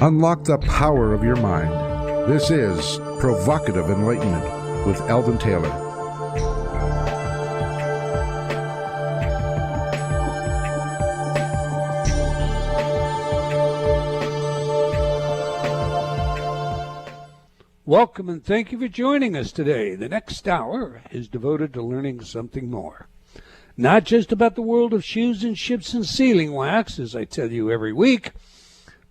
Unlock the power of your mind. This is Provocative Enlightenment with Eldon Taylor. Welcome and thank you for joining us today. The next hour is devoted to learning something more. Not just about the world of shoes and ships and sealing wax, as I tell you every week,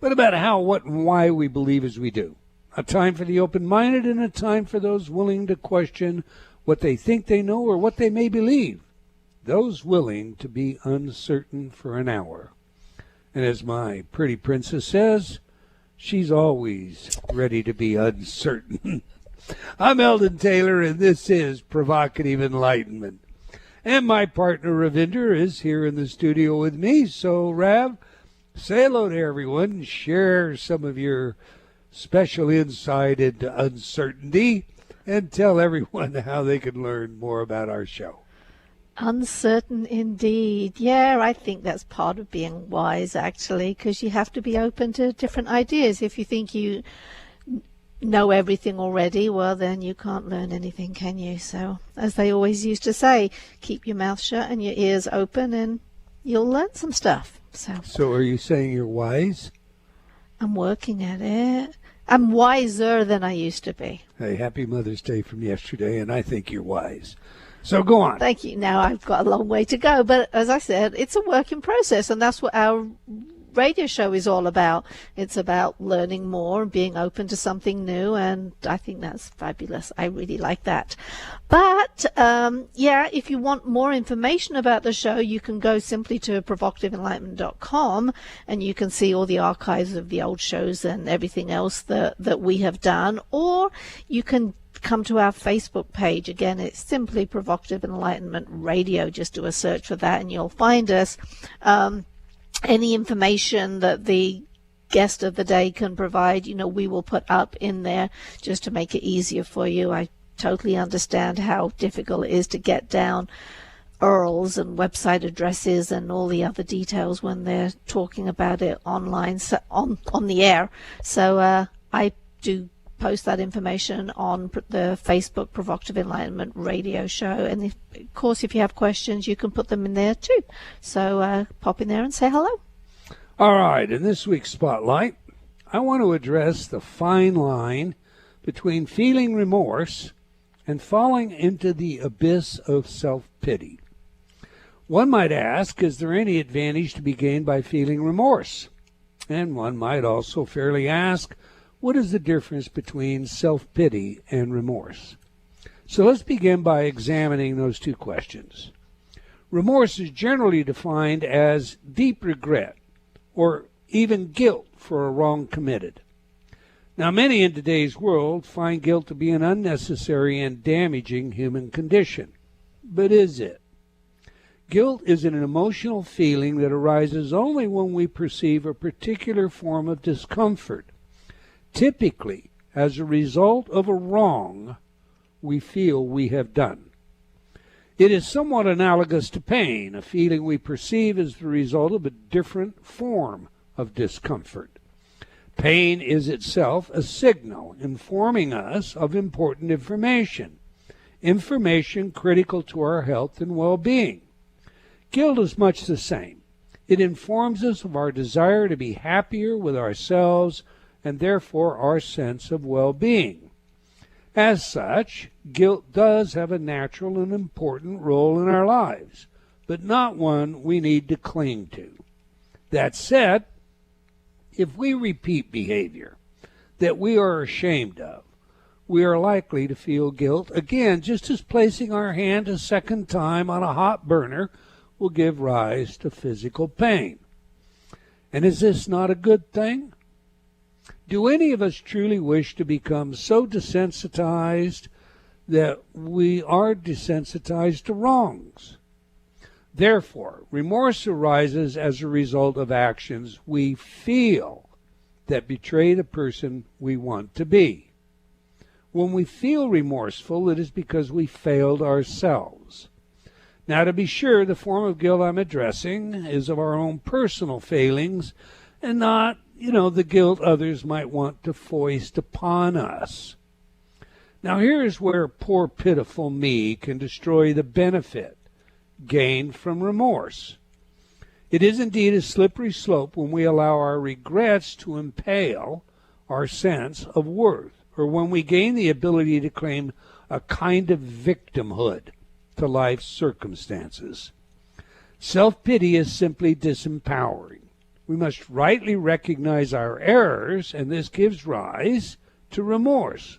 but about how, what, and why we believe as we do. A time for the open-minded and a time for those willing to question what they think they know or what they may believe. Those willing to be uncertain for an hour. And as my pretty princess says, she's always ready to be uncertain. I'm Eldon Taylor, and this is Provocative Enlightenment. And my partner, Ravinder, is here in the studio with me. So, Rav, say hello to everyone and share some of your special insight into uncertainty and tell everyone how they can learn more about our show. Uncertain indeed. Yeah, I think that's part of being wise, actually, because you have to be open to different ideas. If you think you know everything already, well, then you can't learn anything, can you? So, as they always used to say, keep your mouth shut and your ears open and you'll learn some stuff. So are you saying you're wise? I'm working at it. I'm wiser than I used to be. Hey, happy Mother's Day from yesterday, and I think you're wise. So go on. Thank you. Now I've got a long way to go, but as I said, it's a work in process, and that's what our radio show is all about. It's about learning more and being open to something new, and I think that's fabulous. I really like that. But if you want more information about the show, you can go simply to provocativeenlightenment.com, and you can see all the archives of the old shows and everything else that we have done, or you can come to our Facebook page. Again, it's simply Provocative Enlightenment Radio. Just do a search for that and you'll find us. Any information that the guest of the day can provide, we will put up in there just to make it easier for you. I totally understand how difficult it is to get down URLs and website addresses and all the other details when they're talking about it online, so on the air. So I do post that information on the Facebook Provocative Enlightenment Radio Show, and of course if you have questions you can put them in there too, so pop in there and say hello. All right, in this week's Spotlight I want to address the fine line between feeling remorse and falling into the abyss of self-pity. One might ask, is there any advantage to be gained by feeling remorse? And one might also fairly ask, what is the difference between self-pity and remorse? So let's begin by examining those two questions. Remorse is generally defined as deep regret or even guilt for a wrong committed. Now, many in today's world find guilt to be an unnecessary and damaging human condition. But is it? Guilt is an emotional feeling that arises only when we perceive a particular form of discomfort, typically as a result of a wrong we feel we have done. It is somewhat analogous to pain, a feeling we perceive as the result of a different form of discomfort. Pain is itself a signal informing us of important information critical to our health and well-being. Guilt is much the same. It informs us of our desire to be happier with ourselves and therefore our sense of well-being. As such, guilt does have a natural and important role in our lives, but not one we need to cling to. That said, if we repeat behavior that we are ashamed of, we are likely to feel guilt again, just as placing our hand a second time on a hot burner will give rise to physical pain. And is this not a good thing? Do any of us truly wish to become so desensitized that we are desensitized to wrongs? Therefore, remorse arises as a result of actions we feel that betray the person we want to be. When we feel remorseful, it is because we failed ourselves. Now, to be sure, the form of guilt I'm addressing is of our own personal failings and not the guilt others might want to foist upon us. Now here's where poor pitiful me can destroy the benefit gained from remorse. It is indeed a slippery slope when we allow our regrets to impale our sense of worth, or when we gain the ability to claim a kind of victimhood to life's circumstances. Self-pity is simply disempowering. We must rightly recognize our errors, and this gives rise to remorse.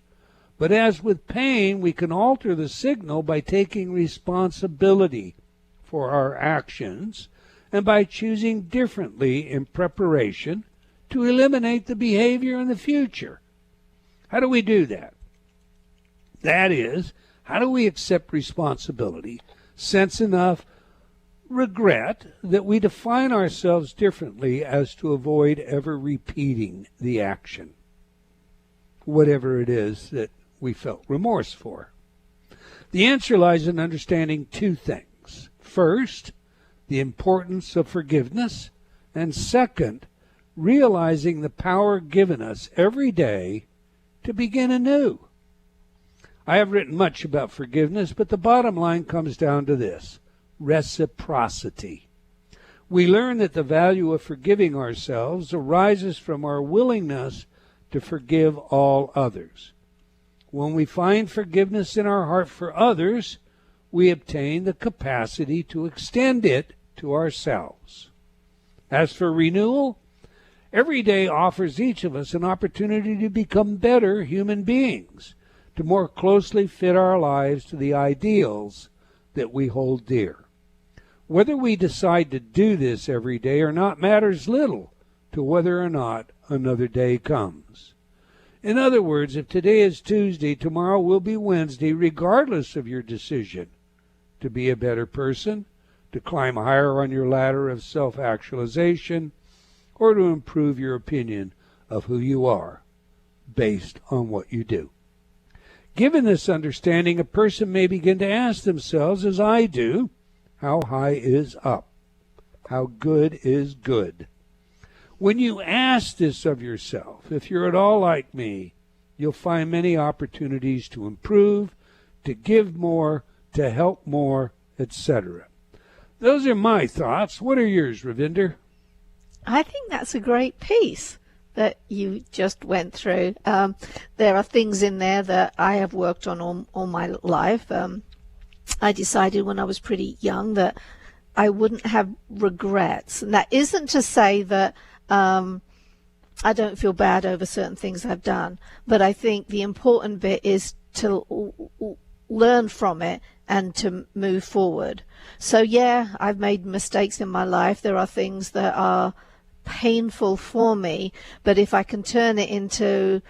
But as with pain, we can alter the signal by taking responsibility for our actions and by choosing differently in preparation to eliminate the behavior in the future. How do we do that? That is, how do we accept responsibility, sense enough regret that we define ourselves differently as to avoid ever repeating the action, whatever it is that we felt remorse for? The answer lies in understanding two things. First, the importance of forgiveness, and second, realizing the power given us every day to begin anew. I have written much about forgiveness, but the bottom line comes down to this: reciprocity. We learn that the value of forgiving ourselves arises from our willingness to forgive all others. When we find forgiveness in our heart for others, we obtain the capacity to extend it to ourselves. As for renewal, every day offers each of us an opportunity to become better human beings, to more closely fit our lives to the ideals that we hold dear. Whether we decide to do this every day or not matters little to whether or not another day comes. In other words, if today is Tuesday, tomorrow will be Wednesday, regardless of your decision to be a better person, to climb higher on your ladder of self-actualization, or to improve your opinion of who you are based on what you do. Given this understanding, a person may begin to ask themselves, as I do, how high is up? How good is good? When you ask this of yourself, if you're at all like me, you'll find many opportunities to improve, to give more, to help more, etc. Those are my thoughts. What are yours, Ravinder? I think that's a great piece that you just went through. There are things in there that I have worked on all my life. I decided when I was pretty young that I wouldn't have regrets. And that isn't to say that I don't feel bad over certain things I've done, but I think the important bit is to learn from it and to move forward. So yeah, I've made mistakes in my life. There are things that are painful for me, but if I can turn it into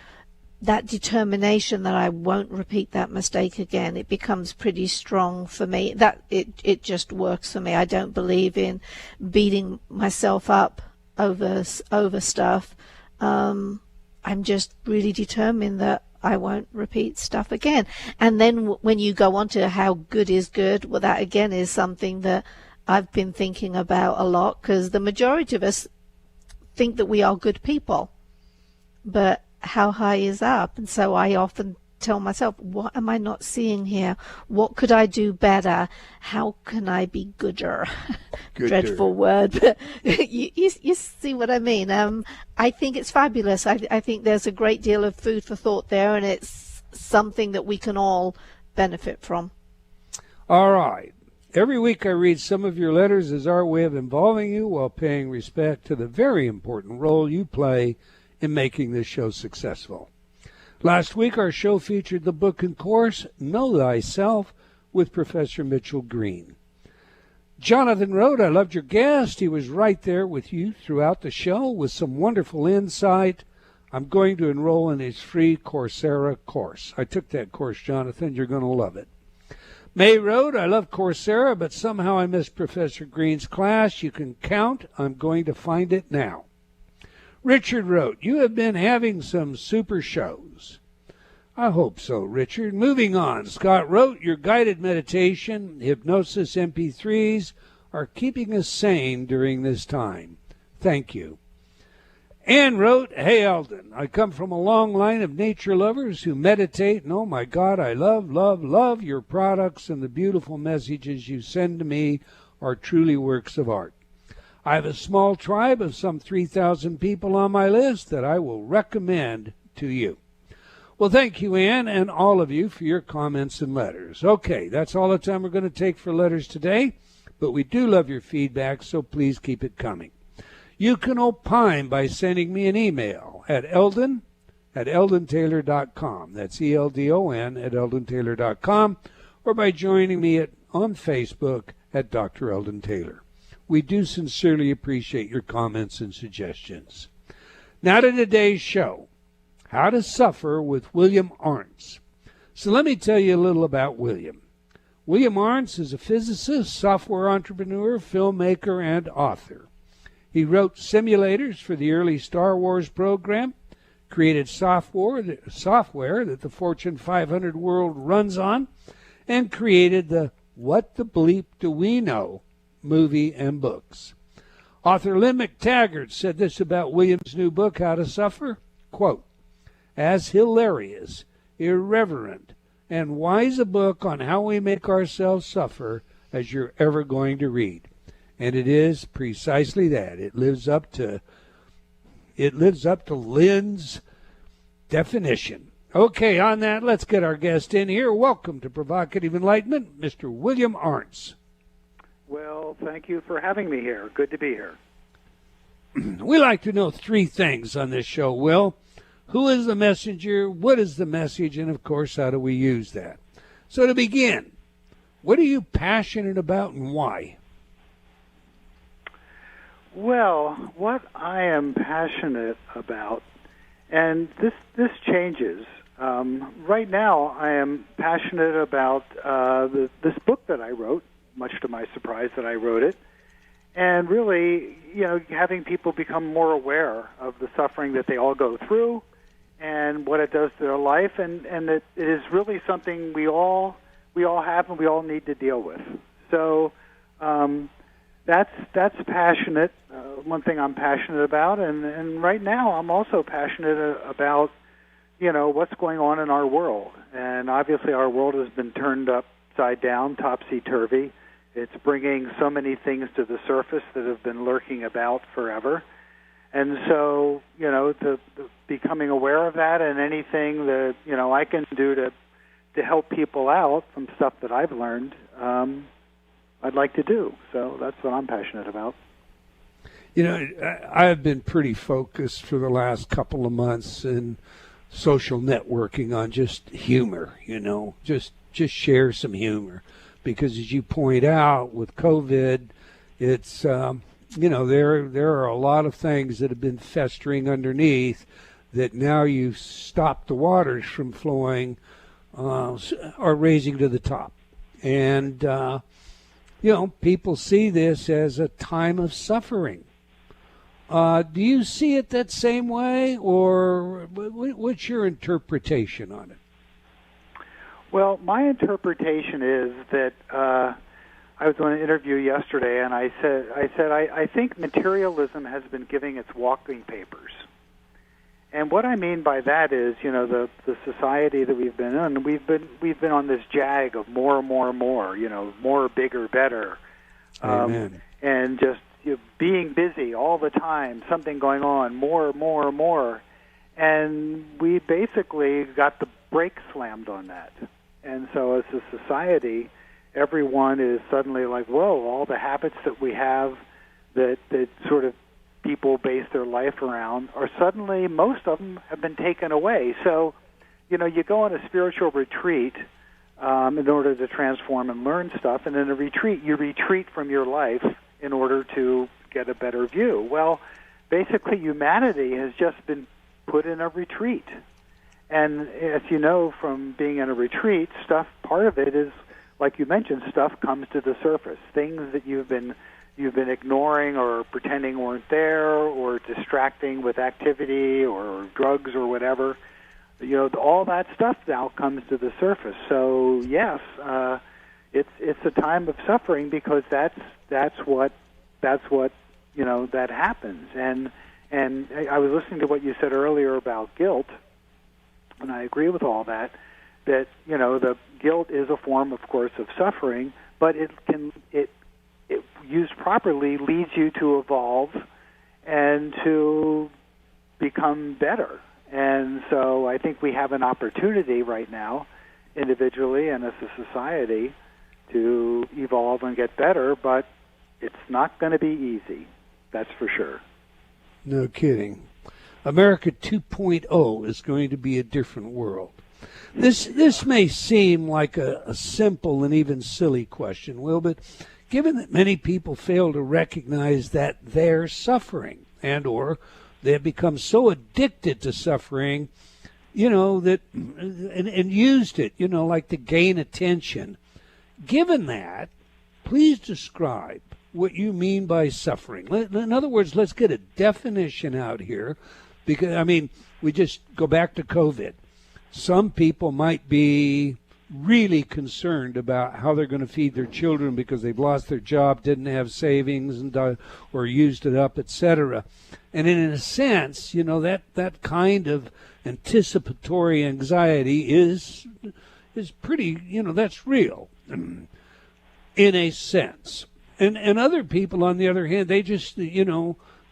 that determination that I won't repeat that mistake again, it becomes pretty strong for me. That it just works for me. I don't believe in beating myself up over stuff. I'm just really determined that I won't repeat stuff again. And then when you go on to how good is good, well, that again is something that I've been thinking about a lot, because the majority of us think that we are good people, but how high is up? And so I often tell myself, what am I not seeing here? What could I do better? How can I be gooder? Dreadful word, but you see what I mean. I think it's fabulous. I think there's a great deal of food for thought there, and it's something that we can all benefit from. All right. Every week I read some of your letters as our way of involving you while paying respect to the very important role you play in making this show successful. Last week our show featured the book and course, Know Thyself, with Professor Mitchell Green. Jonathan wrote, I loved your guest. He was right there with you throughout the show with some wonderful insight. I'm going to enroll in his free Coursera course. I took that course, Jonathan. You're going to love it. May wrote, I love Coursera, but somehow I missed Professor Green's class. You can count. I'm going to find it now. Richard wrote, you have been having some super shows. I hope so, Richard. Moving on, Scott wrote, your guided meditation, hypnosis MP3s are keeping us sane during this time. Thank you. Anne wrote, "Hey, Eldon, I come from a long line of nature lovers who meditate, and oh my God, I love, love, love your products, and the beautiful messages you send to me are truly works of art. I have a small tribe of some 3,000 people on my list that I will recommend to you." Well, thank you, Anne, and all of you for your comments and letters. Okay, that's all the time we're going to take for letters today, but we do love your feedback, so please keep it coming. You can opine by sending me an email at eldon@eldontaylor.com. That's ELDON at eldontaylor.com, or by joining me on Facebook at Dr. Eldon Taylor. We do sincerely appreciate your comments and suggestions. Now to today's show, How to Suffer with William Arntz. So let me tell you a little about William. William Arntz is a physicist, software entrepreneur, filmmaker, and author. He wrote simulators for the early Star Wars program, created software that the Fortune 500 world runs on, and created the What the Bleep Do We Know movie and books. Author Lynn McTaggart said this about William's new book, How to Suffer, quote, "As hilarious, irreverent, and wise a book on how we make ourselves suffer as you're ever going to read." And it is precisely that. It lives up to Lynn's definition. Okay, on that, let's get our guest in here. Welcome to Provocative Enlightenment, Mr. William Arntz. Well, thank you for having me here. Good to be here. We like to know three things on this show, Will. Who is the messenger? What is the message? And, of course, how do we use that? So to begin, what are you passionate about and why? Well, what I am passionate about, and this changes. Right now, I am passionate about this book that I wrote, much to my surprise that I wrote it, and really, having people become more aware of the suffering that they all go through and what it does to their life, and that it is really something we all have and we all need to deal with. So that's passionate. One thing I'm passionate about, and right now I'm also passionate about what's going on in our world. And obviously our world has been turned upside down, topsy-turvy. It's bringing so many things to the surface that have been lurking about forever. And so, the becoming aware of that, and anything that, I can do to help people out from stuff that I've learned, I'd like to do. So that's what I'm passionate about. I've been pretty focused for the last couple of months in social networking on just humor, just share some humor. Because as you point out, with COVID, it's, there are a lot of things that have been festering underneath that now you've stopped the waters from flowing, are raising to the top. And, people see this as a time of suffering. Do you see it that same way, or what's your interpretation on it? Well, my interpretation is that I was on an interview yesterday, and I said I think materialism has been giving its walking papers. And what I mean by that is, the society that we've been in, we've been on this jag of more, more, bigger, better, and just being busy all the time, something going on, more, and we basically got the brakes slammed on that. And so as a society, everyone is suddenly like, whoa, all the habits that we have that sort of people base their life around are suddenly, most of them have been taken away. So, you go on a spiritual retreat in order to transform and learn stuff, and in a retreat, you retreat from your life in order to get a better view. Well, basically humanity has just been put in a retreat. And as you know from being in a retreat, part of it is, like you mentioned, stuff comes to the surface. Things that you've been ignoring or pretending weren't there, or distracting with activity or drugs or whatever. All that stuff now comes to the surface. So yes, it's a time of suffering because that's what that happens. And And I was listening to what you said earlier about guilt, and I agree with all that, that, the guilt is a form, of course, of suffering, but it used properly leads you to evolve and to become better. And so I think we have an opportunity right now, individually and as a society, to evolve and get better, but it's not going to be easy. That's for sure. No kidding. America 2.0 is going to be a different world. This may seem like a simple and even silly question, Will, but given that many people fail to recognize that they're suffering and or they have become so addicted to suffering, that and used it, like to gain attention. Given that, please describe what you mean by suffering. In other words, let's get a definition out here, because, we just go back to COVID. Some people might be really concerned about how they're going to feed their children because they've lost their job, didn't have savings, and or used it up, etc. And in a sense, that kind of anticipatory anxiety is pretty, that's real in a sense. And other people, on the other hand, they just,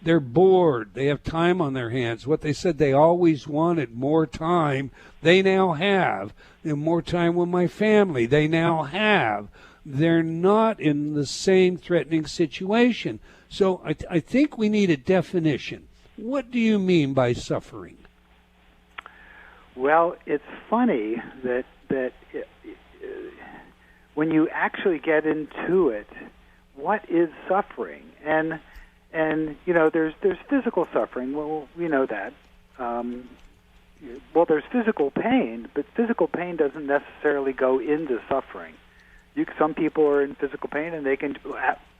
they're bored. They have time on their hands. What they said they always wanted, more time, they now have. And more time with my family, they now have. They're not in the same threatening situation. So I think we need a definition. What do you mean by suffering? Well, it's funny that when you actually get into it, what is suffering? And there's physical suffering. Well, we know that. There's physical pain, but physical pain doesn't necessarily go into suffering. Some people are in physical pain, and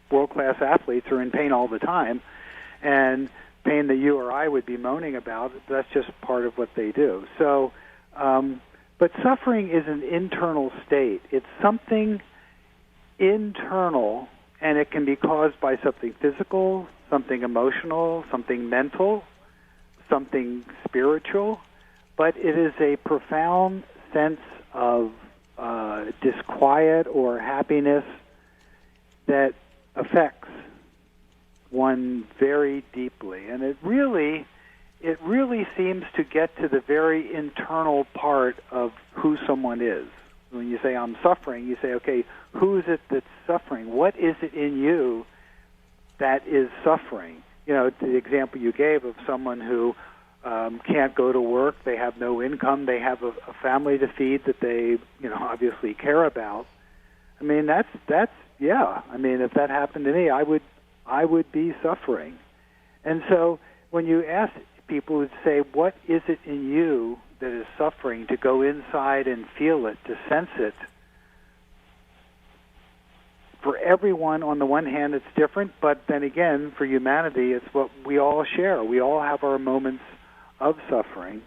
world-class athletes are in pain all the time, and pain that you or I would be moaning about, that's just part of what they do. So, but suffering is an internal state. It's something internal, and it can be caused by something physical, something emotional, something mental, something spiritual, but it is a profound sense of disquiet or happiness that affects one very deeply. And it really seems to get to the very internal part of who someone is. When you say, I'm suffering, you say, okay, who is it that's suffering? What is it in you that is suffering? The example you gave of someone who can't go to work, they have no income, they have a family to feed that they, obviously care about. That's yeah. If that happened to me, I would be suffering. And so when you ask people who say, what is it in you that is suffering, to go inside and feel it, to sense it, for everyone, on the one hand, it's different, but then again, for humanity, it's what we all share. We all have our moments of suffering.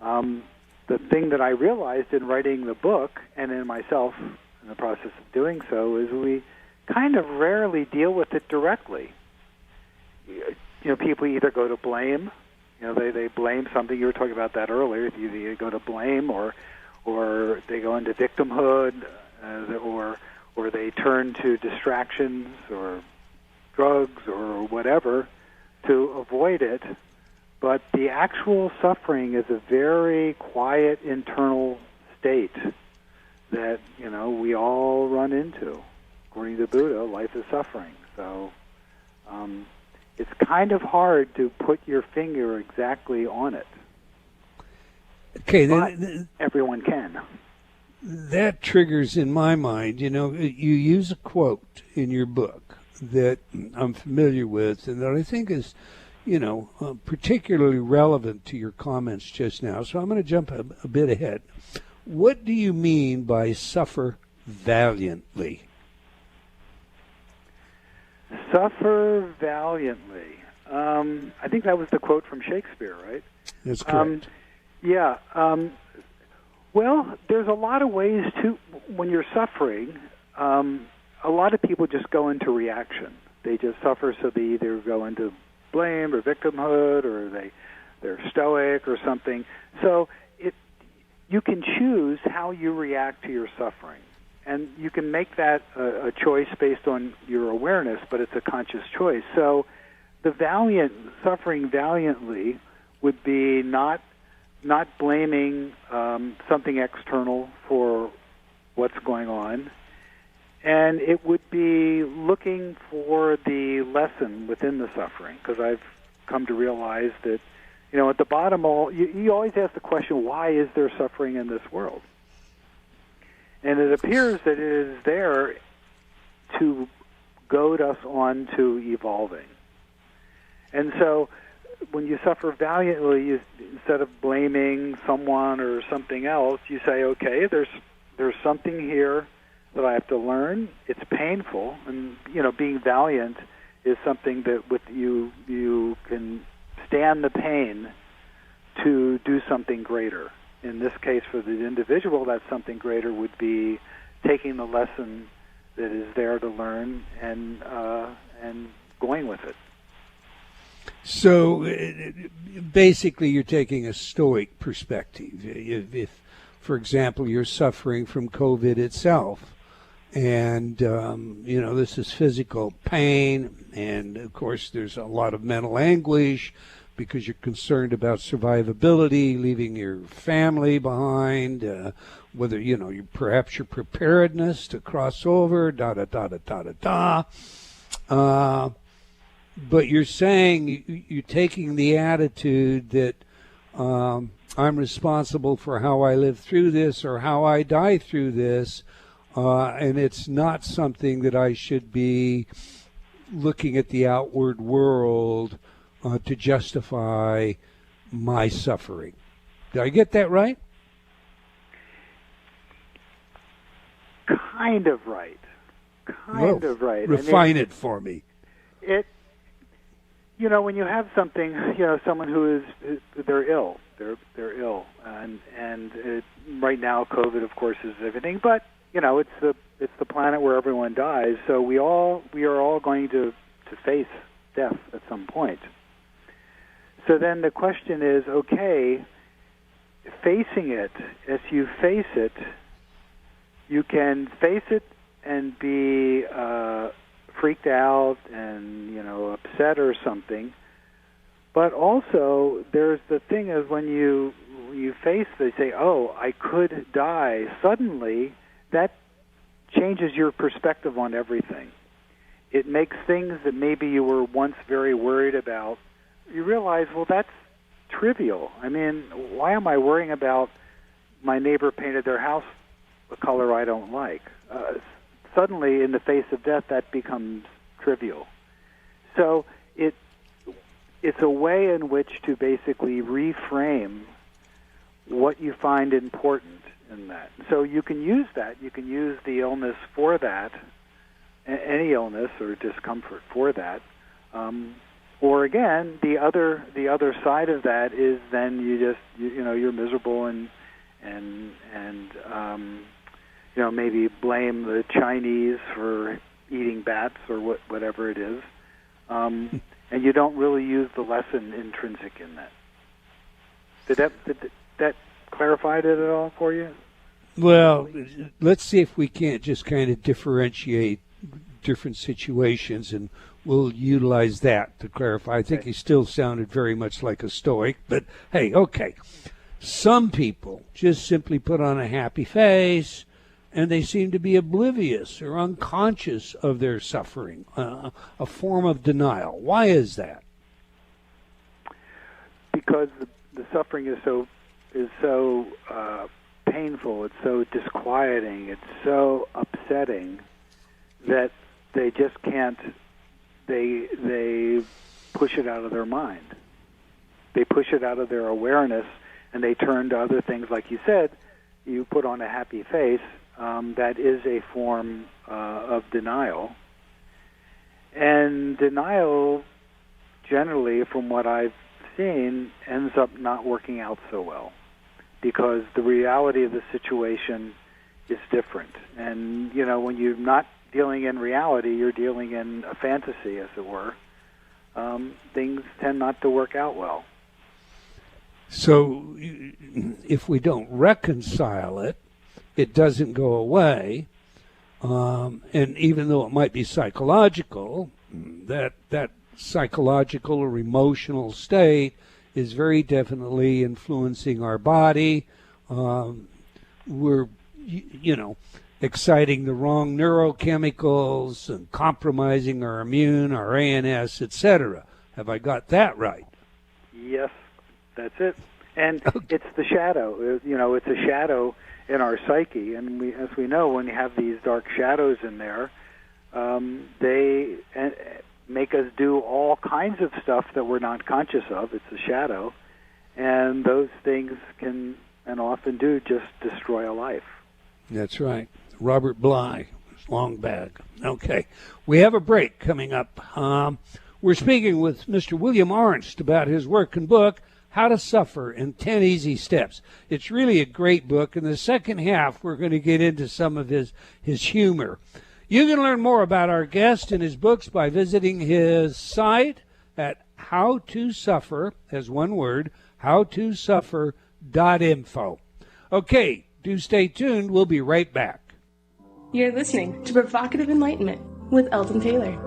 The thing that I realized in writing the book, and in myself in the process of doing so, is we kind of rarely deal with it directly. People either go to blame, they blame something. You were talking about that earlier. You go to blame, or they go into victimhood, or they turn to distractions or drugs or whatever to avoid it. But the actual suffering is a very quiet internal state that, we all run into. According to Buddha, life is suffering. So it's kind of hard to put your finger exactly on it. Okay, but everyone can. That triggers in my mind, you use a quote in your book that I'm familiar with and that I think is, particularly relevant to your comments just now. So I'm going to jump a bit ahead. What do you mean by suffer valiantly? Suffer valiantly. I think that was the quote from Shakespeare, right? That's correct. Yeah. Well, there's a lot of ways to, when you're suffering, a lot of people just go into reaction. They just suffer, so they either go into blame or victimhood, or they're stoic or something. So you can choose how you react to your suffering. And you can make that a choice based on your awareness, but it's a conscious choice. So the suffering valiantly would be not blaming something external for what's going on, and it would be looking for the lesson within the suffering, because I've come to realize that, at the bottom, you always ask the question, why is there suffering in this world? And it appears that it is there to goad us on to evolving. And so when you suffer valiantly, instead of blaming someone or something else, you say, okay, there's something here that I have to learn. It's painful, and being valiant is something that with you can stand the pain to do something greater. In this case, for the individual, that something greater would be taking the lesson that is there to learn and going with it. So basically, you're taking a stoic perspective. If, for example, you're suffering from COVID itself, and this is physical pain, and of course there's a lot of mental anguish because you're concerned about survivability, leaving your family behind, whether perhaps your preparedness to cross over, but you're saying you're taking the attitude that I'm responsible for how I live through this or how I die through this, and it's not something that I should be looking at the outward world to justify my suffering. Did I get that right? Kind of right. Kind of right. Refine it for me. When you have something, someone who is they're ill, they're ill, and right now COVID, of course, is everything. But it's the planet where everyone dies. So we are all going to face death at some point. So then the question is, okay, facing it, as you face it, you can face it and be freaked out and upset or something, but also there's the thing is when you face, they say, oh, I could die. Suddenly, that changes your perspective on everything. It makes things that maybe you were once very worried about, you realize, well, that's trivial. I mean, why am I worrying about my neighbor painted their house a color I don't like? Suddenly, in the face of death, that becomes trivial. So it's a way in which to basically reframe what you find important in that. So you can use that. You can use the illness for that, any illness or discomfort for that. Or again, the other side of that is then you're miserable and maybe blame the Chinese for eating bats or whatever it is, and you don't really use the lesson intrinsic in that. Did that clarify it at all for you? Well, let's see if we can't just kind of differentiate different situations, and we'll utilize that to clarify. I think he still sounded very much like a stoic, but hey, okay. Some people just simply put on a happy face, and they seem to be oblivious or unconscious of their suffering, a form of denial. Why is that? Because the suffering is so painful, it's so disquieting, it's so upsetting that they just can't. They push it out of their mind. They push it out of their awareness, and they turn to other things. Like you said, you put on a happy face. That is a form of denial. And denial, generally, from what I've seen, ends up not working out so well because the reality of the situation is different. And, when you're not dealing in reality, you're dealing in a fantasy, as it were. things tend not to work out well. So if we don't reconcile it, it doesn't go away. And even though it might be psychological, that psychological or emotional state is very definitely influencing our body. We're, exciting the wrong neurochemicals and compromising our immune, our ANS, etc. Have I got that right? Yes, that's it. And it's the shadow. It's a shadow in our psyche. And as we know, when you have these dark shadows in there, they make us do all kinds of stuff that we're not conscious of. It's a shadow. And those things can, and often do, just destroy a life. That's right. Robert Bly, long bag. Okay. We have a break coming up. We're speaking with Mr. William Arntz about his work and book, How to Suffer in 10 Easy Steps. It's really a great book. In the second half, we're going to get into some of his humor. You can learn more about our guest and his books by visiting his site at howtosuffer, as one word, howtosuffer.info. Okay, do stay tuned. We'll be right back. You're listening to Provocative Enlightenment with Eldon Taylor.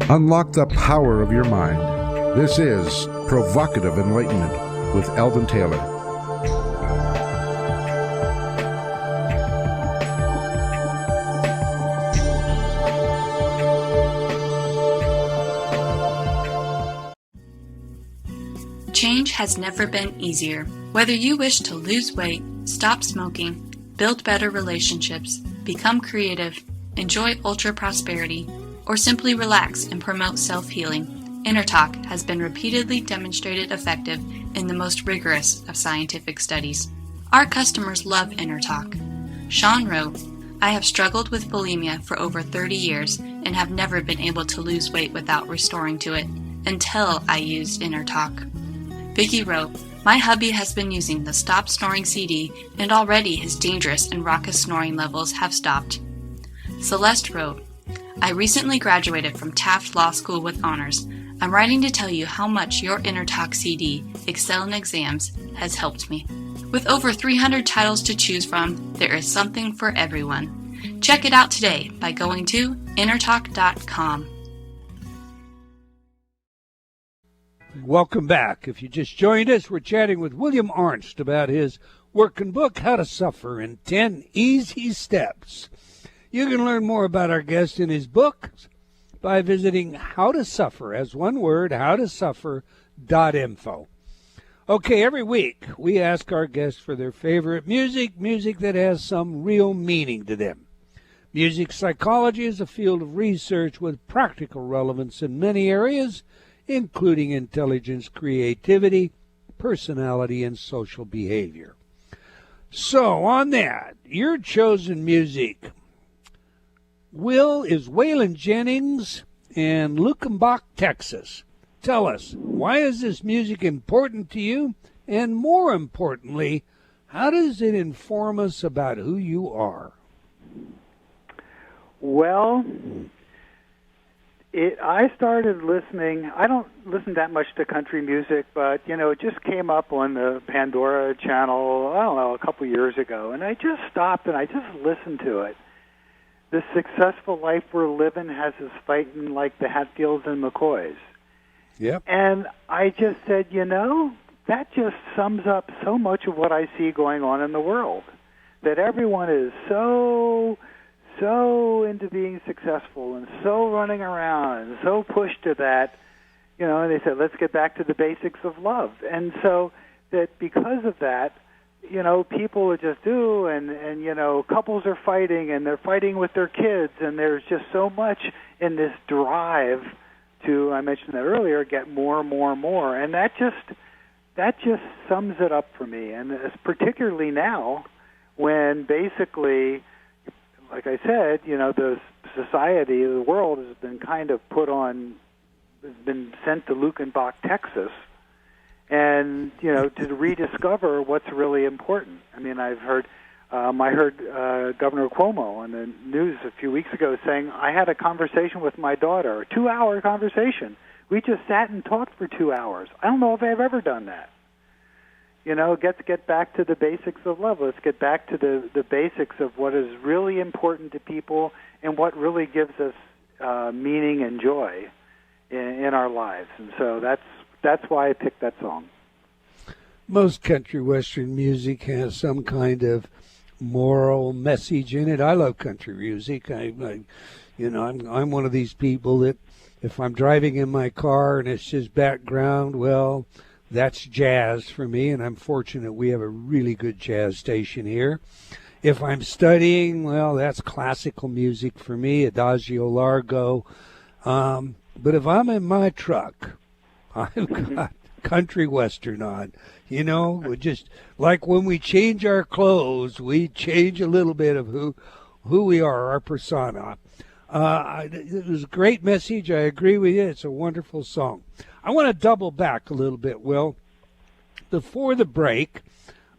Unlock the power of your mind. This is Provocative Enlightenment with Eldon Taylor. Change has never been easier. Whether you wish to lose weight, stop smoking, build better relationships, become creative, enjoy ultra prosperity, or simply relax and promote self-healing, InnerTalk has been repeatedly demonstrated effective in the most rigorous of scientific studies. Our customers love InnerTalk. Sean wrote, "I have struggled with bulimia for over 30 years and have never been able to lose weight without restoring to it until I used InnerTalk." Vicky wrote, "My hubby has been using the Stop Snoring CD and already his dangerous and raucous snoring levels have stopped." Celeste wrote, "I recently graduated from Taft Law School with honors. I'm writing to tell you how much your InnerTalk CD, Excel in Exams, has helped me. With over 300 titles to choose from, there is something for everyone. Check it out today by going to innertalk.com. Welcome back. If you just joined us, we're chatting with William Arntz about his work and book, How to Suffer in 10 Easy Steps. You can learn more about our guest and his book by visiting How to Suffer, as one word, howtosuffer.info. Okay, every week we ask our guests for their favorite music that has some real meaning to them. Music psychology is a field of research with practical relevance in many areas, including intelligence, creativity, personality, and social behavior. So, on that, your chosen music is Waylon Jennings and Luckenbach, Texas. Tell us, why is this music important to you? And more importantly, how does it inform us about who you are? Well, I started listening. I don't listen that much to country music, but, it just came up on the Pandora channel, a couple years ago, and I just stopped and I just listened to it. The successful life we're living has us fighting like the Hatfields and McCoys. Yep. And I just said, that just sums up so much of what I see going on in the world, that everyone is so into being successful and so running around and so pushed to that, and they said, let's get back to the basics of love. And so that because of that, people would just do, and couples are fighting, and they're fighting with their kids, and there's just so much in this drive to, I mentioned that earlier, get more and more and more. And that just sums it up for me. And it's particularly now when basically, like I said, the society, the world has been kind of has been sent to Luckenbach, Texas, and, to rediscover what's really important. I mean, I've heard I heard Governor Cuomo on the news a few weeks ago saying, I had a conversation with my daughter, a 2-hour conversation. We just sat and talked for 2 hours. I don't know if I've ever done that. You know, let's get back to the basics of love. Let's get back to the basics of what is really important to people and what really gives us meaning and joy in our lives. And so that's why I picked that song. Most country western music has some kind of moral message in it. I love country music. I'm one of these people that if I'm driving in my car and it's just background, well, that's jazz for me, and I'm fortunate we have a really good jazz station here. If I'm studying, well, that's classical music for me, Adagio Largo. But if I'm in my truck, I've got country western on. You know, just like when we change our clothes, we change a little bit of who we are, our persona. It was a great message. I agree with you. It's a wonderful song. I want to double back a little bit, Will. Before the break,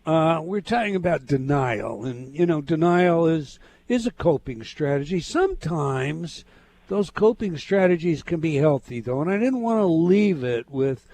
we're talking about denial. And, you know, denial is a coping strategy. Sometimes those coping strategies can be healthy, though, and I didn't want to leave it with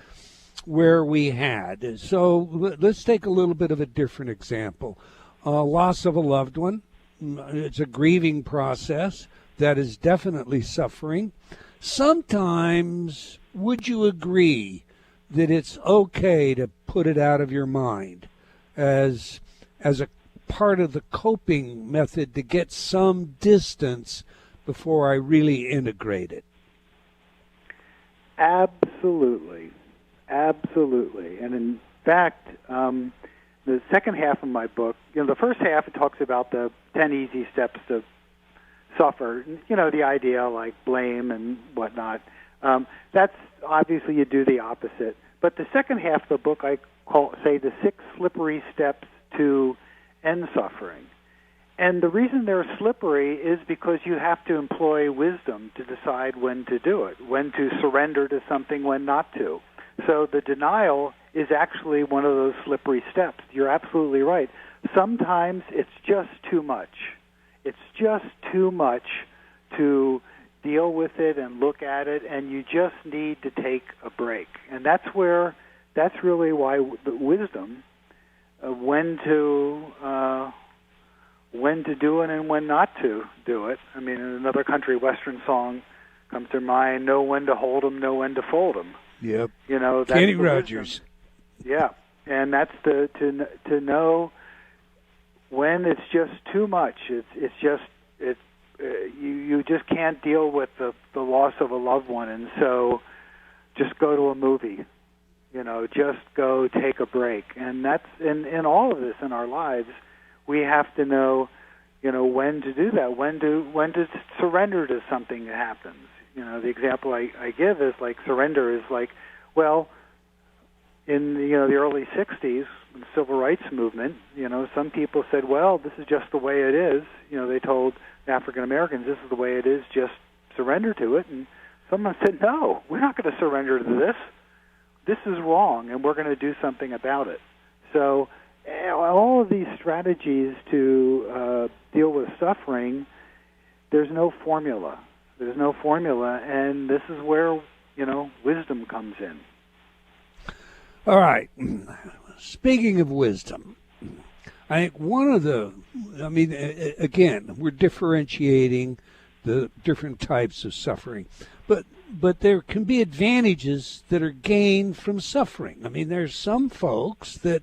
where we had. So let's take a little bit of a different example. Loss of a loved one. It's a grieving process that is definitely suffering. Sometimes, would you agree that it's okay to put it out of your mind as a part of the coping method to get some distance before I really integrate it? Absolutely. Absolutely. And in fact, the second half of my book, you know, the first half it talks about the 10 easy steps to suffer, you know, the idea like blame and whatnot. That's obviously you do the opposite. But the second half of the book I say the 6 slippery steps to end suffering. And the reason they're slippery is because you have to employ wisdom to decide when to do it, when to surrender to something, when not to. So the denial is actually one of those slippery steps. You're absolutely right. Sometimes it's just too much. It's just too much to deal with it and look at it, and you just need to take a break. And that's really why the wisdom of when to do it and when not to do it. I mean, another country western song comes to mind, know when to hold 'em, know when to fold 'em. Yep. You know, that's Kenny Rogers. Yeah, and that's to know when it's just too much. You just can't deal with the loss of a loved one, and so just go to a movie. You know, just go take a break. And that's in all of this in our lives, we have to know, you know, when to do that, when to surrender to something that happens. You know, the example I give is like surrender is like, well, in the early 60s, the civil rights movement, you know, some people said, well, this is just the way it is. You know, they told African Americans, this is the way it is, just surrender to it. And someone said, no, we're not going to surrender to this. This is wrong, and we're going to do something about it. So all of these strategies to deal with suffering, there's no formula. There's no formula, and this is where, you know, wisdom comes in. All right. Speaking of wisdom, I think again, we're differentiating the different types of suffering, but there can be advantages that are gained from suffering. I mean, there's some folks that,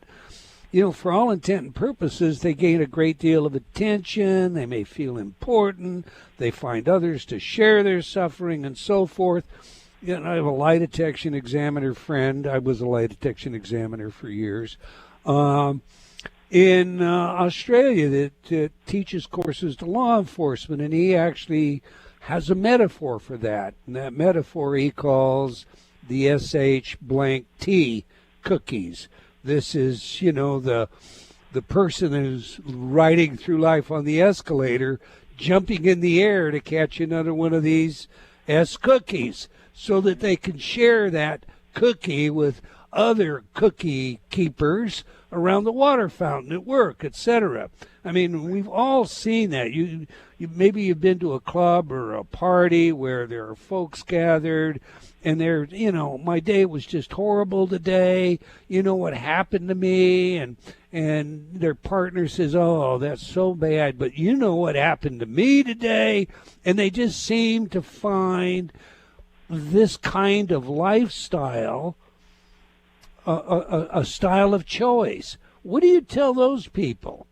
you know, for all intent and purposes, they gain a great deal of attention, they may feel important, they find others to share their suffering and so forth. You know, I have a lie detection examiner friend. I was a lie detection examiner for years in Australia that teaches courses to law enforcement, and he actually has a metaphor for that. And that metaphor he calls the SH blank T cookies. This is, you know, the person who's riding through life on the escalator, jumping in the air to catch another one of these S cookies, so that they can share that cookie with other cookie keepers around the water fountain at work, etc. I mean, we've all seen that. You maybe you've been to a club or a party where there are folks gathered, and they're, my day was just horrible today. You know what happened to me, and their partner says, "Oh, that's so bad," but you know what happened to me today, and they just seem to find this kind of lifestyle a style of choice. What do you tell those people?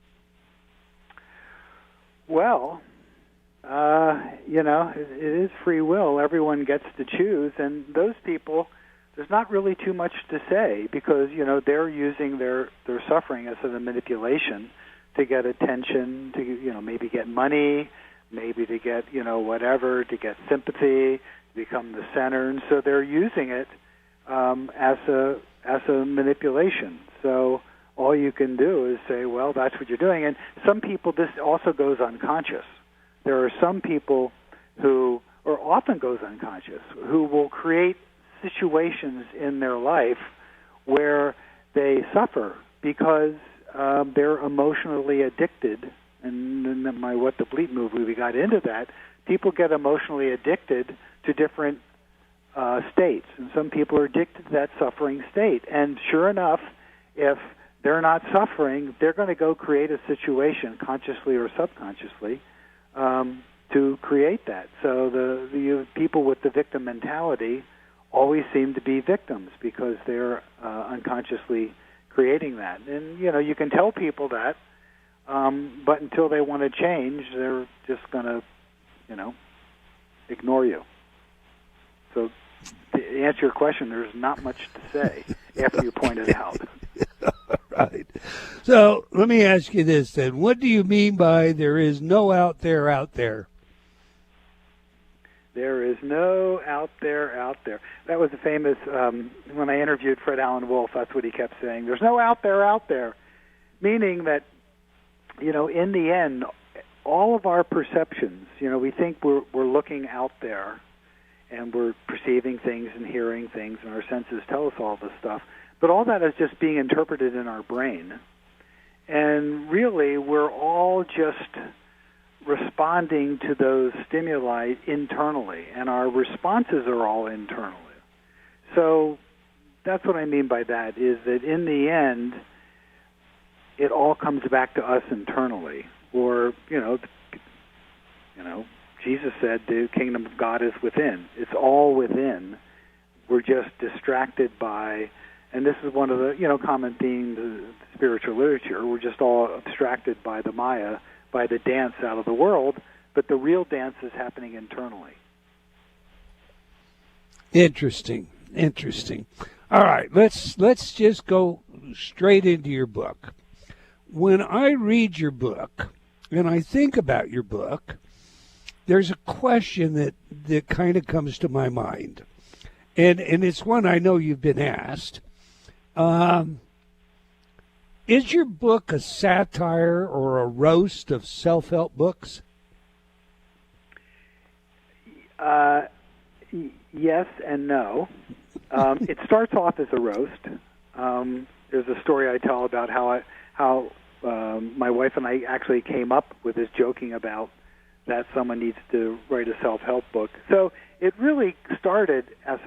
Well, it is free will. Everyone gets to choose, and those people, there's not really too much to say because, they're using their suffering as a manipulation to get attention, to, maybe get money, maybe to get, whatever, to get sympathy, to become the center. And so they're using it as a manipulation. So all you can do is say, well, that's what you're doing. And some people, this also goes unconscious. There are some people who, or often goes unconscious, who will create situations in their life where they suffer because they're emotionally addicted. And in my What the Bleep movie, we got into that. People get emotionally addicted to different states. And some people are addicted to that suffering state. And sure enough, if they're not suffering, they're going to go create a situation, consciously or subconsciously, to create that. So the people with the victim mentality always seem to be victims because they're unconsciously creating that. And, you can tell people that, but until they want to change, they're just going to, ignore you. So to answer your question, there's not much to say after you point it out. Right. So let me ask you this then. What do you mean by there is no out there out there? There is no out there out there. That was a famous, when I interviewed Fred Alan Wolf, that's what he kept saying. There's no out there, meaning that, in the end, all of our perceptions, we think we're looking out there and we're perceiving things and hearing things, and our senses tell us all this stuff. But all that is just being interpreted in our brain. And really, we're all just responding to those stimuli internally, and our responses are all internally. So that's what I mean by that, is that in the end, it all comes back to us internally. Or, Jesus said the kingdom of God is within. It's all within. We're just distracted by, and this is one of the, common themes of spiritual literature, we're just all abstracted by the Maya, by the dance out of the world, but the real dance is happening internally. Interesting. All right, let's just go straight into your book. When I read your book and I think about your book, there's a question that kind of comes to my mind, and it's one I know you've been asked. Is your book a satire or a roast of self-help books? Yes and no. It starts off as a roast. There's a story I tell about how my wife and I actually came up with this, joking about that someone needs to write a self-help book. So it really started as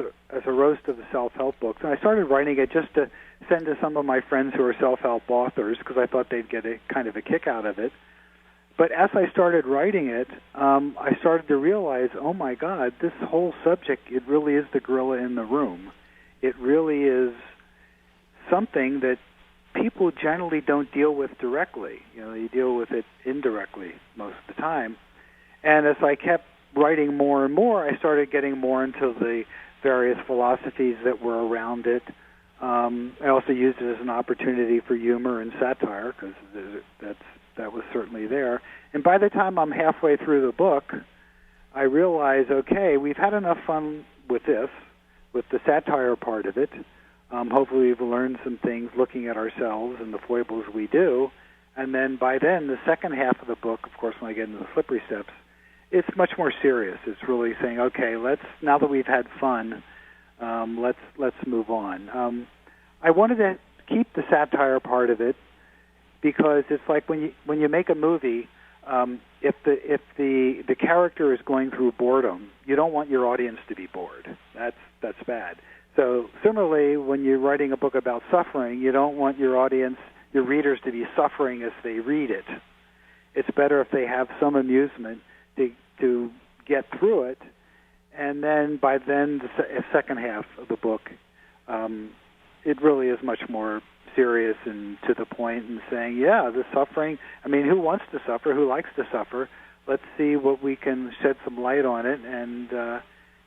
a roast of the self-help books, and I started writing it just to send to some of my friends who are self-help authors because I thought they'd get a kind of a kick out of it. But as I started writing it, I started to realize, oh my God, this whole subject, it really is the gorilla in the room. It really is something that people generally don't deal with directly. They deal with it indirectly most of the time. And as I kept writing more and more, I started getting more into the various philosophies that were around it. I also used it as an opportunity for humor and satire because that was certainly there. And by the time I'm halfway through the book, I realize, okay, we've had enough fun with this, with the satire part of it. Hopefully we've learned some things looking at ourselves and the foibles we do. And then by then, the second half of the book, of course, when I get into the slippery steps, it's much more serious. It's really saying, okay, now that we've had fun, let's move on. I wanted to keep the satire part of it because it's like when you make a movie, if the character is going through boredom, you don't want your audience to be bored. That's bad. So similarly, when you're writing a book about suffering, you don't want your audience, your readers, to be suffering as they read it. It's better if they have some amusement to get through it, and then by then the second half of the book, it really is much more serious and to the point, and saying, yeah, the suffering, I mean, who wants to suffer? Who likes to suffer? Let's see what we can shed some light on it and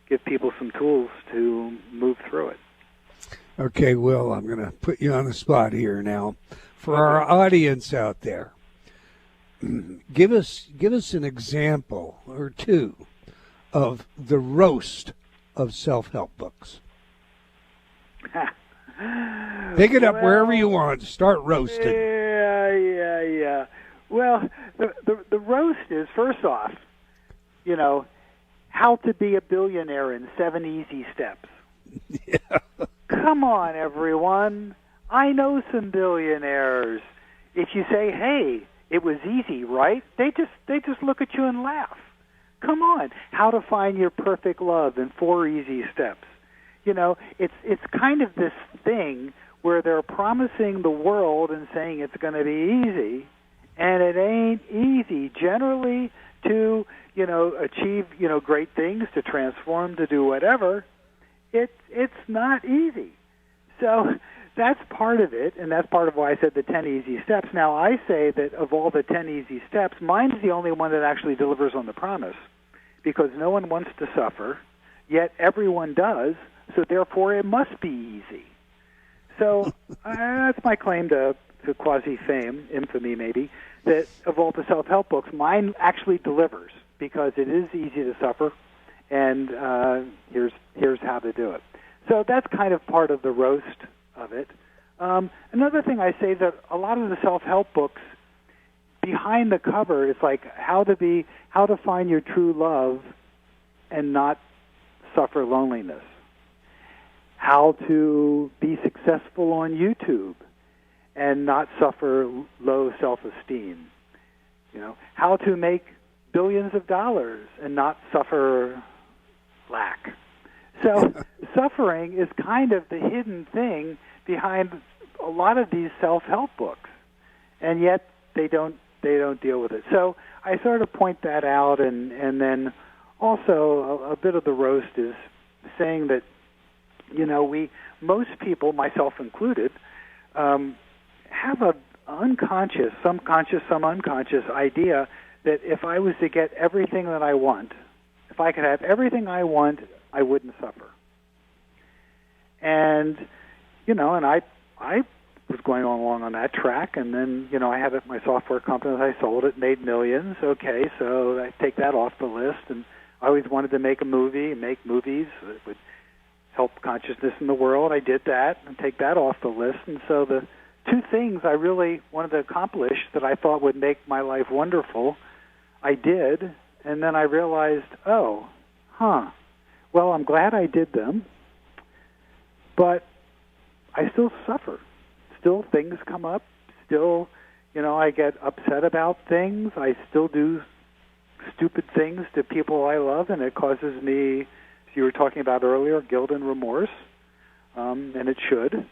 give people some tools to move through it. Okay, Will, I'm going to put you on the spot here now. For our audience out there, give us an example or two of the roast of self-help books. Pick it up wherever you want. Start roasting. Yeah. Well, the roast is, first off, how to be a billionaire in 7 easy steps. Yeah. Come on, everyone. I know some billionaires. If you say, "Hey, it was easy, right?" They just look at you and laugh. Come on. How to find your perfect love in 4 easy steps. It's kind of this thing where they're promising the world and saying it's going to be easy, and it ain't easy. Generally, to achieve great things, to transform, to do whatever, it's not easy. So that's part of it, and that's part of why I said the 10 easy steps. Now, I say that of all the 10 easy steps, mine's the only one that actually delivers on the promise, because no one wants to suffer, yet everyone does, so therefore it must be easy. So that's my claim to quasi-fame, infamy maybe, that of all the self-help books, mine actually delivers, because it is easy to suffer, and here's how to do it. So that's kind of part of the roast of it. Another thing I say, that a lot of the self-help books, behind the cover, is like how to find your true love and not suffer loneliness. How to be successful on YouTube and not suffer low self-esteem. How to make billions of dollars and not suffer lack. So suffering is kind of the hidden thing behind a lot of these self-help books, and yet they don't deal with it. So I sort of point that out, and then also a bit of the roast is saying that most people, myself included, have a unconscious, some conscious, some unconscious idea that if I was to get everything that I want, if I could have everything I want, I wouldn't suffer. And and I was going along on that track, and then I had my software company. I sold it, made millions. Okay, so I take that off the list, and I always wanted to make make movies that would help consciousness in the world. I did that, and take that off the list. And so the 2 things I really wanted to accomplish that I thought would make my life wonderful, I did, and then I realized, well, I'm glad I did them, but I still suffer. Still things come up. Still, I get upset about things. I still do stupid things to people I love, and it causes me, as you were talking about earlier, guilt and remorse, and it should.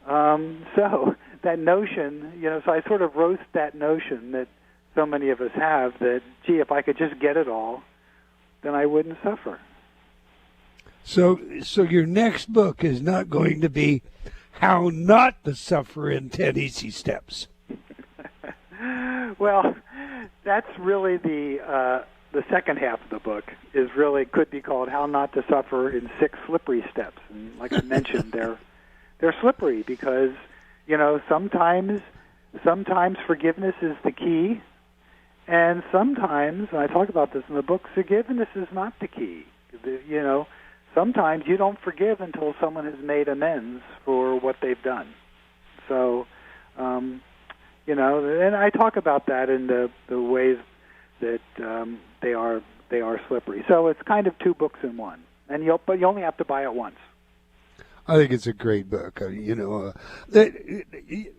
So that notion, so I sort of roast that notion that so many of us have that, gee, if I could just get it all, then I wouldn't suffer. So your next book is not going to be How Not to Suffer in 10 Easy Steps. Well, that's really the second half of the book is really could be called How Not to Suffer in 6 Slippery Steps. And like I mentioned, they're slippery because, sometimes forgiveness is the key, and sometimes, and I talk about this in the book, forgiveness is not the key. Sometimes you don't forgive until someone has made amends for what they've done. So, and I talk about that in the ways that they are slippery. So it's kind of 2 books in one, but you only have to buy it once. I think it's a great book.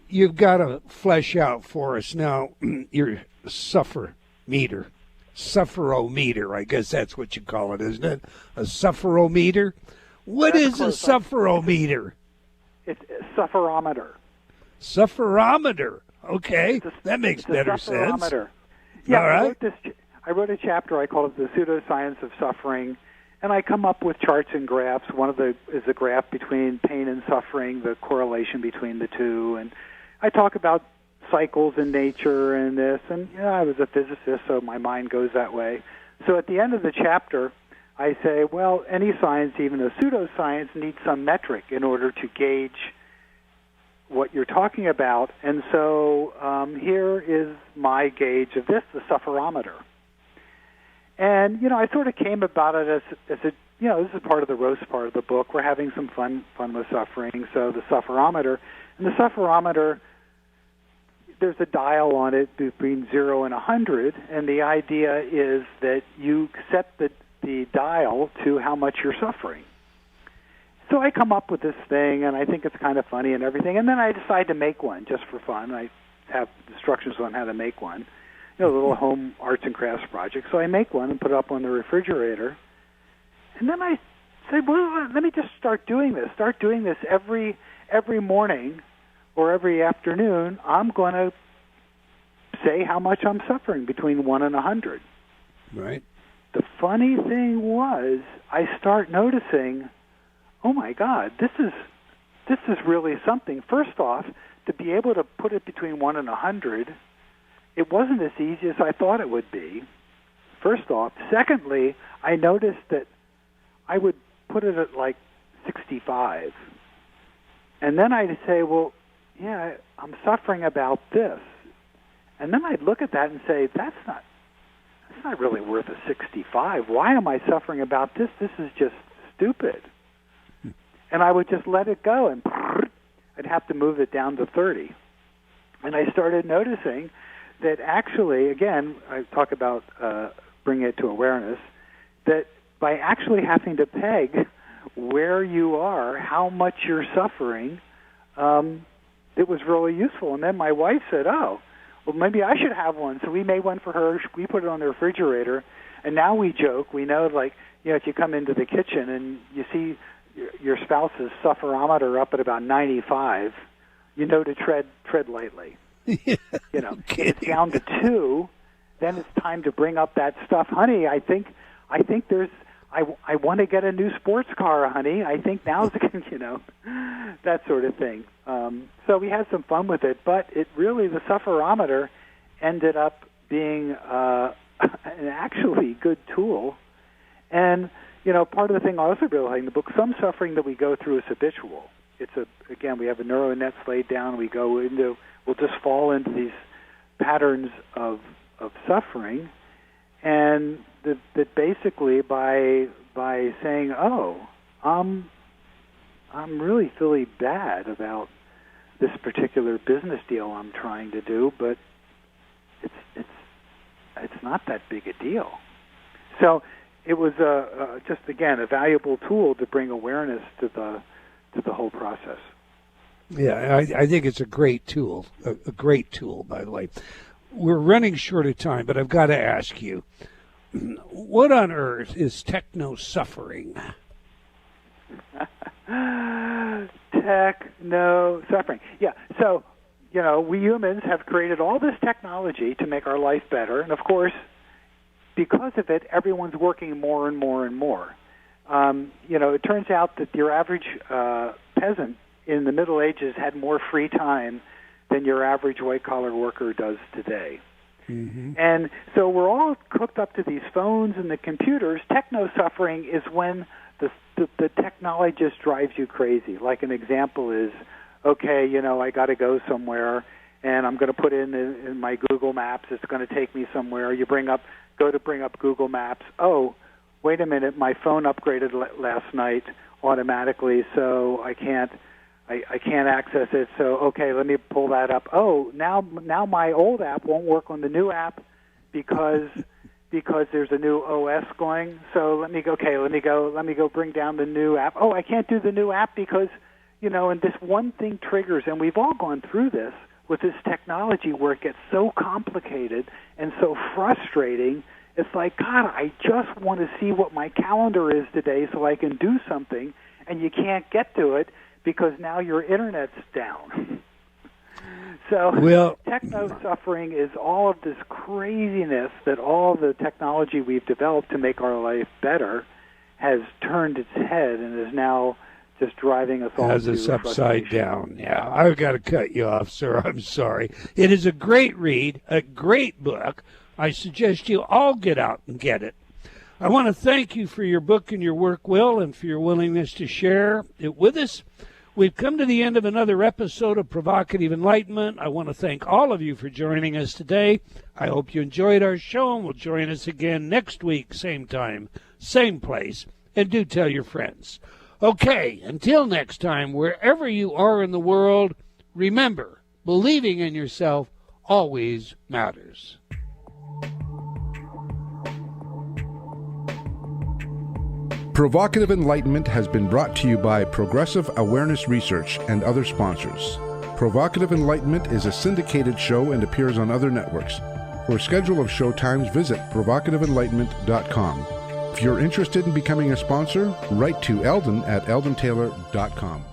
You've got to flesh out for us now your sufferometer, I guess that's what you call it, isn't it? A sufferometer? What is a sufferometer? It's a sufferometer. Sufferometer. Okay, that makes better sense. Yeah, all right. I wrote a chapter. I call it the pseudoscience of suffering, and I come up with charts and graphs. One of the is a graph between pain and suffering, the correlation between the two, and I talk about cycles in nature and this. And I was a physicist, so my mind goes that way. So at the end of the chapter, I say, well, any science, even a pseudoscience, needs some metric in order to gauge what you're talking about. And so here is my gauge of this, the sufferometer. And, I sort of came about it as a, this is part of the roast part of the book. We're having some fun with suffering. So the sufferometer, and the sufferometer, there's a dial on it between 0 and 100, and the idea is that you set the dial to how much you're suffering. So I come up with this thing, and I think it's kind of funny and everything, and then I decide to make one just for fun. I have instructions on how to make one, a little home arts and crafts project. So I make one and put it up on the refrigerator, and then I say, well, let me just start doing this. Start doing this every morning or every afternoon. I'm going to say how much I'm suffering between 1 and 100. Right. The funny thing was, I start noticing, oh my God, this is really something. First off, to be able to put it between 1 and 100, it wasn't as easy as I thought it would be. First off. Secondly, I noticed that I would put it at like 65. And then I'd say, well, yeah, I'm suffering about this. And then I'd look at that and say, that's not really worth a 65. Why am I suffering about this? This is just stupid. And I would just let it go, and I'd have to move it down to 30. And I started noticing that actually, again, I talk about bringing it to awareness, that by actually having to peg where you are, how much you're suffering, it was really useful. And then my wife said, oh, well, maybe I should have one. So we made one for her. We put it on the refrigerator. And now we joke. We know, like, if you come into the kitchen and you see your spouse's sufferometer up at about 95, you know to tread lightly. If it's down to 2, then it's time to bring up that stuff. Honey, I think there's, I want to get a new sports car, honey. I think now's the, that sort of thing. So we had some fun with it, but it really, the sufferometer ended up being an actually good tool. And, part of the thing I also really like in the book, some suffering that we go through is habitual. Again, we have a neural nets laid down. We'll just fall into these patterns of suffering, and that basically by saying, oh, I'm really feeling bad about this particular business deal I'm trying to do, but it's not that big a deal. So it was just again a valuable tool to bring awareness to the whole process. Yeah, I think it's a great tool. A great tool, by the way. We're running short of time, but I've got to ask you, what on earth is techno-suffering? Techno-suffering. Yeah, so, we humans have created all this technology to make our life better, and of course, because of it, everyone's working more and more and more. It turns out that your average peasant in the Middle Ages had more free time than your average white-collar worker does today. Mm-hmm. And so we're all hooked up to these phones and the computers. Techno-suffering is when the technology just drives you crazy. Like an example is, okay, I got to go somewhere, and I'm going to put in my Google Maps. It's going to take me somewhere. Go to bring up Google Maps. Oh, wait a minute, my phone upgraded last night automatically, so I can't access it. So okay, let me pull that up. Oh, now my old app won't work on the new app because because there's a new OS going. So let me go bring down the new app. Oh, I can't do the new app because, and this one thing triggers, and we've all gone through this with this technology where it gets so complicated and so frustrating. It's like, God, I just want to see what my calendar is today so I can do something, and you can't get to it because now your internet's down. So techno-suffering is all of this craziness that all the technology we've developed to make our life better has turned its head and is now just driving us all has us upside down. Yeah, I've got to cut you off, sir. I'm sorry. It is a great read, a great book. I suggest you all get out and get it. I want to thank you for your book and your work, Will, and for your willingness to share it with us. We've come to the end of another episode of Provocative Enlightenment. I want to thank all of you for joining us today. I hope you enjoyed our show and will join us again next week, same time, same place. And do tell your friends. Okay, until next time, wherever you are in the world, remember, believing in yourself always matters. Provocative Enlightenment has been brought to you by Progressive Awareness Research and other sponsors. Provocative Enlightenment is a syndicated show and appears on other networks. For a schedule of show times, visit provocativeenlightenment.com. If you're interested in becoming a sponsor, write to Eldon at eldontaylor.com.